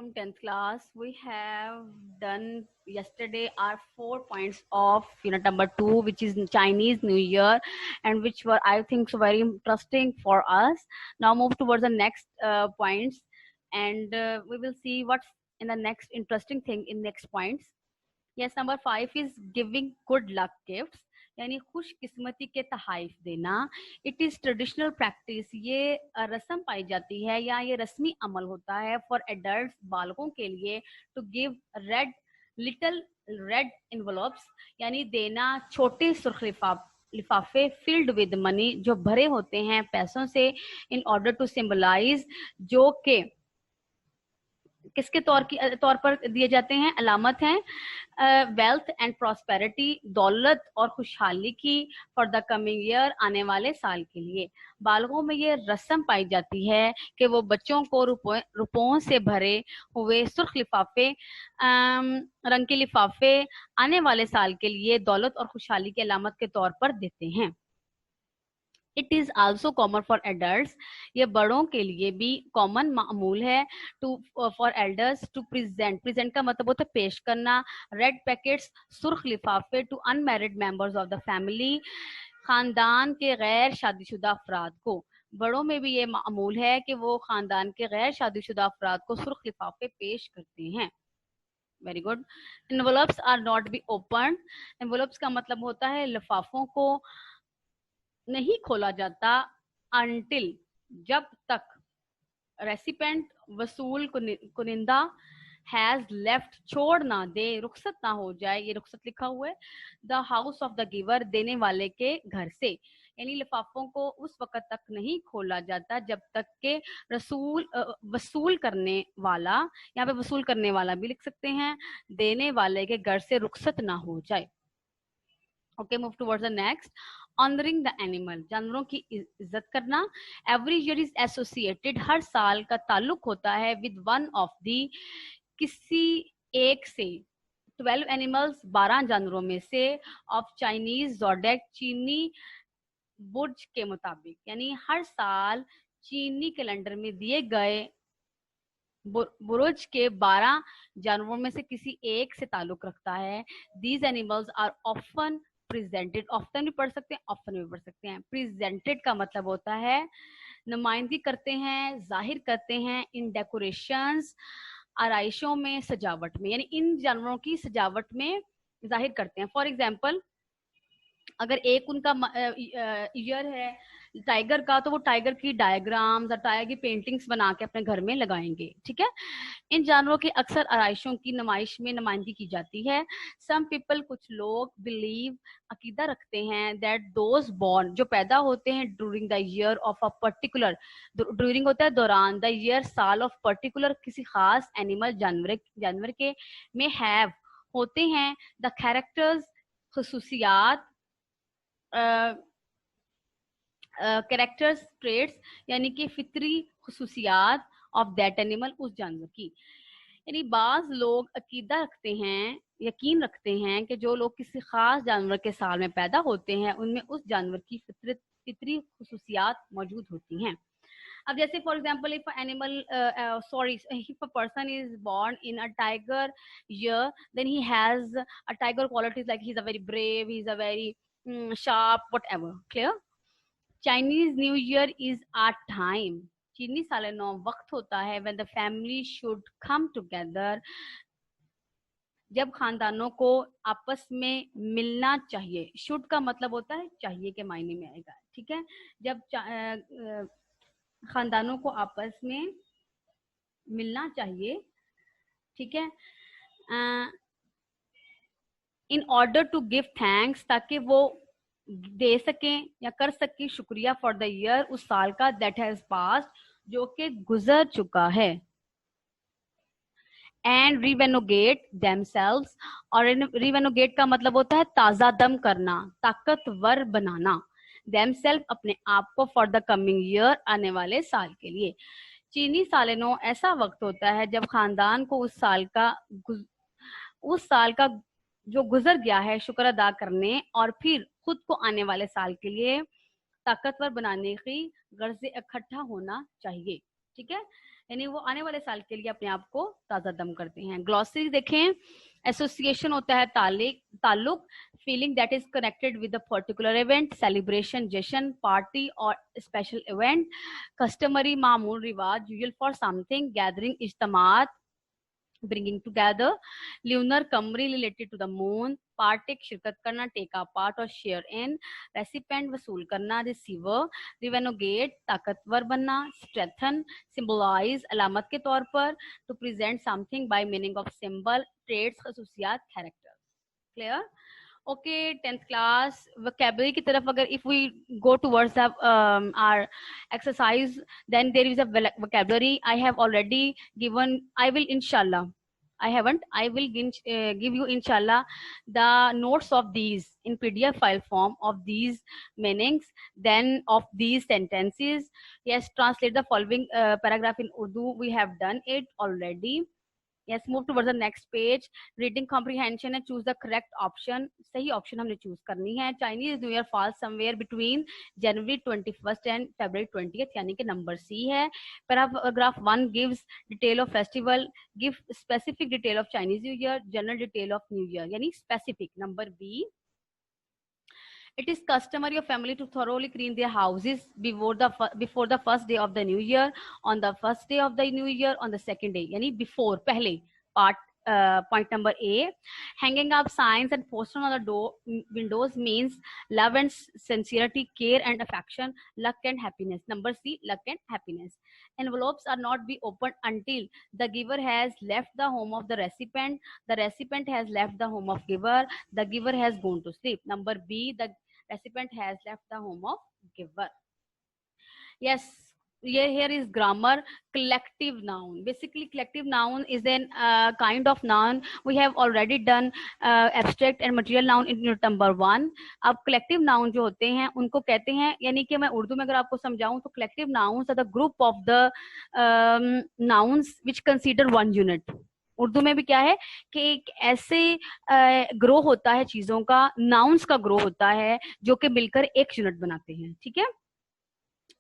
from 10th class. We have done yesterday our 4 points of unit number 2, which is Chinese New Year, and which were, I think, so very interesting for us. Now move towards the next points, and we will see what's in the next interesting thing in next points. Yes, number 5 is giving good luck gifts, यानी खुशकिस्मती के तहाइफ देना. It is traditional practice, ये रस्म पाई जाती है या ये रस्मी अमल होता है फॉर एडल्ट, बालकों के लिए, to give little red envelopes, यानी देना छोटे सुर्ख लिफाफे फिल्ड विद मनी, जो भरे होते हैं पैसों से, इन ऑर्डर टू सिंबलाइज, जो के किसके तौर पर दिए जाते हैं, अलामत हैं वेल्थ एंड प्रॉस्पेरिटी, दौलत और खुशहाली की, फॉर द कमिंग ईयर, आने वाले साल के लिए. बालकों में ये रस्म पाई जाती है कि वो बच्चों को रुपयों से भरे हुए सुर्ख लिफाफे, रंग के लिफाफे आने वाले साल के लिए दौलत और खुशहाली की अलामत के तौर पर देते हैं. It is also common for adults, ये बड़ों के लिए भी कॉमन मामूल है, to for elders to present का मतलब होता है पेश करना, रेड पैकेट्स, सुर्ख लिफाफे, to unmarried members of the family, खानदान के गैर शादीशुदा अफराद को. बड़ों में भी ये मामूल है कि वो खानदान के गैर शादीशुदा अफराद को सुर्ख लिफाफे पेश करते हैं. Very good. Envelopes are not be open, envelopes का मतलब होता है लिफाफों को नहीं खोला जाता, अनटिल, जब तक, रेसिपेंट, वसूल कुनिंदा, हैज लेफ्ट, छोड़ ना दे, रुखसत ना हो जाए, ये रुखसत लिखा हुआ है, the house of the giver, देने वाले के घर से. यानी लिफाफों को उस वक्त तक नहीं खोला जाता जब तक के वसूल करने वाला, यहाँ पे वसूल करने वाला भी लिख सकते हैं, देने वाले के घर से रुखसत ना हो जाए. Okay, move towards the next. Honouring the animal, जानवरों की इज्जत करना. एवरी ईयर इज एसोसिएटेड, हर साल का ताल्लुक होता है, विद वन ऑफ दी, किसी एक से, 12 एनिमल्स, 12 जानवरों में से, ऑफ चाइनीज जोडेक, चीनी बुर्ज के मुताबिक, यानी हर साल चीनी कैलेंडर में दिए गए बुर्ज के 12 जानवरों में से किसी एक से ताल्लुक रखता है. These animals are often presented, often भी पढ़ सकते हैं, ऑफ्टन भी पढ़ सकते हैं. प्रेजेंटेड का मतलब होता है नुमाइंदगी करते हैं, जाहिर करते हैं, इन डेकोरेशंस, आराइशों में, सजावट में, यानी इन जानवरों की सजावट में जाहिर करते हैं. फॉर एग्जाम्पल, अगर एक उनका ईयर है टाइगर का, तो वो टाइगर की डायग्राम्स और टाइगर की पेंटिंग्स बना के अपने घर में लगाएंगे. ठीक है. इन जानवरों की अक्सर आराइशों की नुमाइश में नुमाइंदगी की जाती है. सम पीपल, कुछ लोग, बिलीव, अकीदा रखते हैं, दैट दोज बॉर्न, जो पैदा होते हैं, during the year of a particular, during होता है दौरान, द ईयर साल ऑफ पर्टिकुलर, किसी खास एनिमल जानवर के, में हैव, होते हैं, द कैरेक्टर्स, खसूसियात, कैरेक्टर्स, ट्रेट्स, यानी कि फितरी खसूसियात, ऑफ दैट एनिमल, उस जानवर की. यानी बाज लोग अकीदा रखते हैं, यकीन रखते हैं कि जो लोग किसी खास जानवर के साल में पैदा होते हैं, उनमें उस जानवर की फितरी खसूसियात मौजूद होती हैं. अब जैसे for example, if animal if a person is born in a tiger year, then he has a tiger qualities, like he is a very brave, he is a very sharp, whatever. Clear? Chinese New Year is our time. चीनी साल नौ वक्त होता है, when the family should come together, जब खानदानों को आपस में मिलना चाहिए. शुड का मतलब होता है चाहिए के मायने में आएगा. ठीक है. जब खानदानों को आपस में मिलना चाहिए. ठीक है. In order to give thanks, ताकि वो दे सकें या कर सकें शुक्रिया, फॉर द ईयर, उस साल का, दैट हैज पास्ड, जो कि गुजर चुका है. एंड रिवेनोगेट देमसेल्व्स, और रिवेनोगेट का मतलब होता है ताजा दम करना, ताकतवर बनाना. देमसेल्व, अपने आप को, फॉर द कमिंग ईयर, आने वाले साल के लिए. चीनी साल नौ ऐसा वक्त होता है जब खानदान को उस साल का जो गुजर गया है शुक्र अदा करने, और फिर खुद को आने वाले साल के लिए ताकतवर बनाने की गर्ज से इकट्ठा होना चाहिए. ठीक है. यानी वो आने वाले साल के लिए अपने आप को ताजा दम करते हैं। ग्लॉसरी देखें, एसोसिएशन होता है ताल्लुक, feeling that is connected with a particular event, celebration, जश्न, पार्टी और स्पेशल इवेंट। कस्टमरी, मामूल, रिवाज, यूजुअल फॉर समथिंग, गैदरिंग, इज्तमात, bringing together। lunar, कमरी, related to the moon। partake, शिरकत करना, take a part और share in। recipient, वसूल करना, receiver। revenogate, ताकतवर बनना, strengthen, symbolize, अलामत के तौर पर, to present something by meaning of symbol, traits, खसूसियात, character। clear? Okay, 10th class vocabulary की तरफ अगर if we go towards the our exercise, then there is a vocabulary I have already given. I will inshallah, I haven't, I will give you inshallah the notes of these in PDF file form of these meanings, then of these sentences. Yes, translate the following paragraph in Urdu. We have done it already. Yes, move towards the next page। Reading comprehension है, choose the correct option, सही option हमने choose करनी है। Chinese New Year falls somewhere between January 21 and February 20, यानी कि number C है। Paragraph 1 gives detail of festival, give specific detail of Chinese New Year, general detail of New Year, यानी specific, number B. It is customary of family to thoroughly clean their houses before the first day of the new year, on the first day of the new year, on the second day, यानी before, पहले part। Point number A, hanging up signs and posters on the door windows means love and sincerity, care and affection, luck and happiness. Number C, luck and happiness. Envelopes are not be opened until the giver has left the home of the recipient has left the home of giver, the giver has gone to sleep. Number B, the recipient has left the home of giver. Yes, here is grammar. Collective noun, basically collective noun is an kind of noun. We have already done abstract and material noun in unit number 1। अब collective noun जो होते हैं उनको कहते हैं, यानी कि मैं उर्दू में अगर आपको समझाऊं तो collective nouns are the group of the nouns which consider one unit। Urdu में भी क्या है कि एक ऐसे ग्रो होता है चीजों का, नाउन्स का ग्रो होता है जो कि मिलकर एक यूनिट बनाते हैं। ठीक है,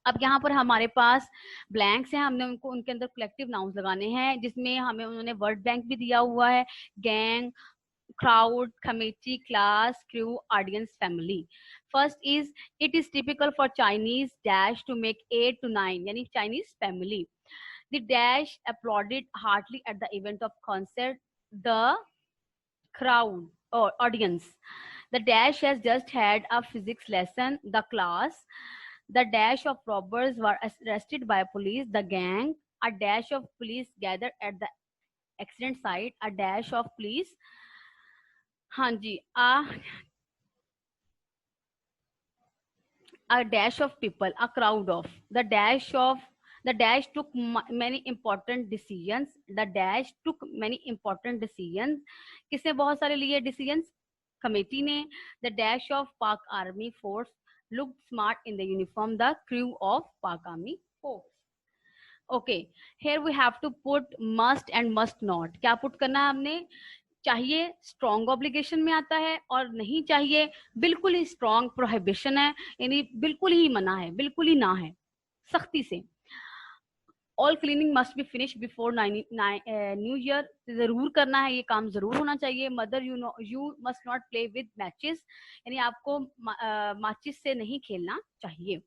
अब यहाँ पर हमारे पास ब्लैंक्स हैं, हमने उनको उनके अंदर कलेक्टिव नाउन्स लगाने हैं, जिसमें हमें उन्होंने वर्ड बैंक भी दिया हुआ है। Gang, crowd, committee, class, crew, audience, family। First is, it is typical for Chinese dash to make 8 to 9, यानी Chinese family। The dash applauded heartily at the event of concert, the crowd or audience। The dash has just had a physics lesson, the class। The dash of robbers were arrested by police, the gang। A dash of police gathered at the accident site, a dash of police। हाँ जी, a dash of people, a crowd of। The dash took many important decisions, the dash took many important decisions। किसने बहुत सारे लिए decisions? Committee ने। The dash of Pak Army force looked smart in the uniform, the crew of Pak Army force। Okay, here we have to put must and must not। क्या put करना है हमने? चाहिए स्ट्रॉन्ग ऑब्लिगेशन में आता है, और नहीं चाहिए बिल्कुल ही स्ट्रॉन्ग प्रोहिबिशन है, यानी बिल्कुल ही मना है, बिल्कुल ही ना है, सख्ती से। All cleaning must be finish before new year, जरूर करना है, ये काम जरूर होना चाहिए। Mother, you must not play with matches, यानी आपको माचिस से नहीं खेलना चाहिए।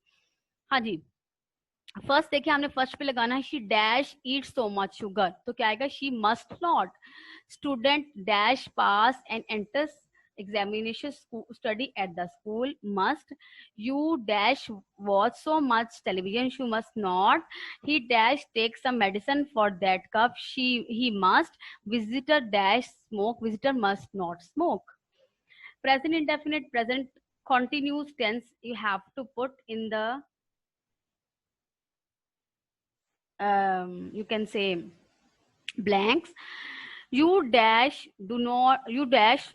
हाँ जी, फर्स्ट देखिए हमने फर्स्ट पे लगाना है, she dash eat so much sugar, तो क्या आएगा? She must not. Student dash pass and enters examination study at the school, must। You dash watch so much television, you must not। He dash take some medicine for that cough, he must। Visitor dash smoke, visitor must not smoke। Present indefinite, present continuous tense, you have to put in the you can say blanks। You dash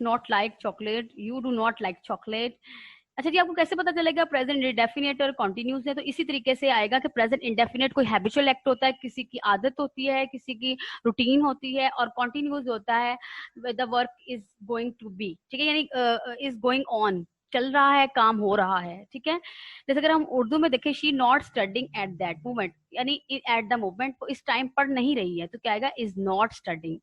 not like chocolate, you do not like chocolate। अच्छा जी, आपको कैसे पता चलेगा present indefinite और continuous है? तो इसी तरीके से आएगा कि प्रेजेंट इंडेफिनेट कोई हैबिचुअल एक्ट होता है, किसी की आदत होती है, किसी की रूटीन होती है, और कॉन्टिन्यूस होता है the work is going to be. ठीक है, यानी इज गोइंग ऑन, चल रहा है, काम हो रहा है, ठीक है। जैसे अगर हम उर्दू में देखें, she not studying at that moment, यानी एट द मोमेंट, वो इस टाइम पढ़ नहीं रही है, तो क्या आएगा, is not studying.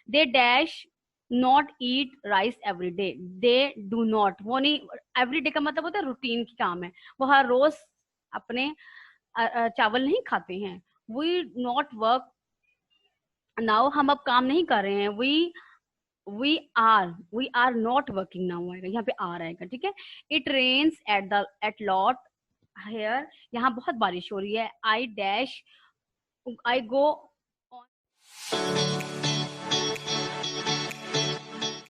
They dash not eat rice every day, they do not, वो नहीं, एवरी डे का मतलब होता है रूटीन की काम है, वो हर रोज अपने चावल नहीं खाते हैं। वी नॉट वर्क नाउ, हम अब काम नहीं कर रहे हैं। We are not working now आएगा, यहाँ पे आर आएगा, ठीक है। It rains at lot here, यहाँ बहुत बारिश हो रही है। I dash, I go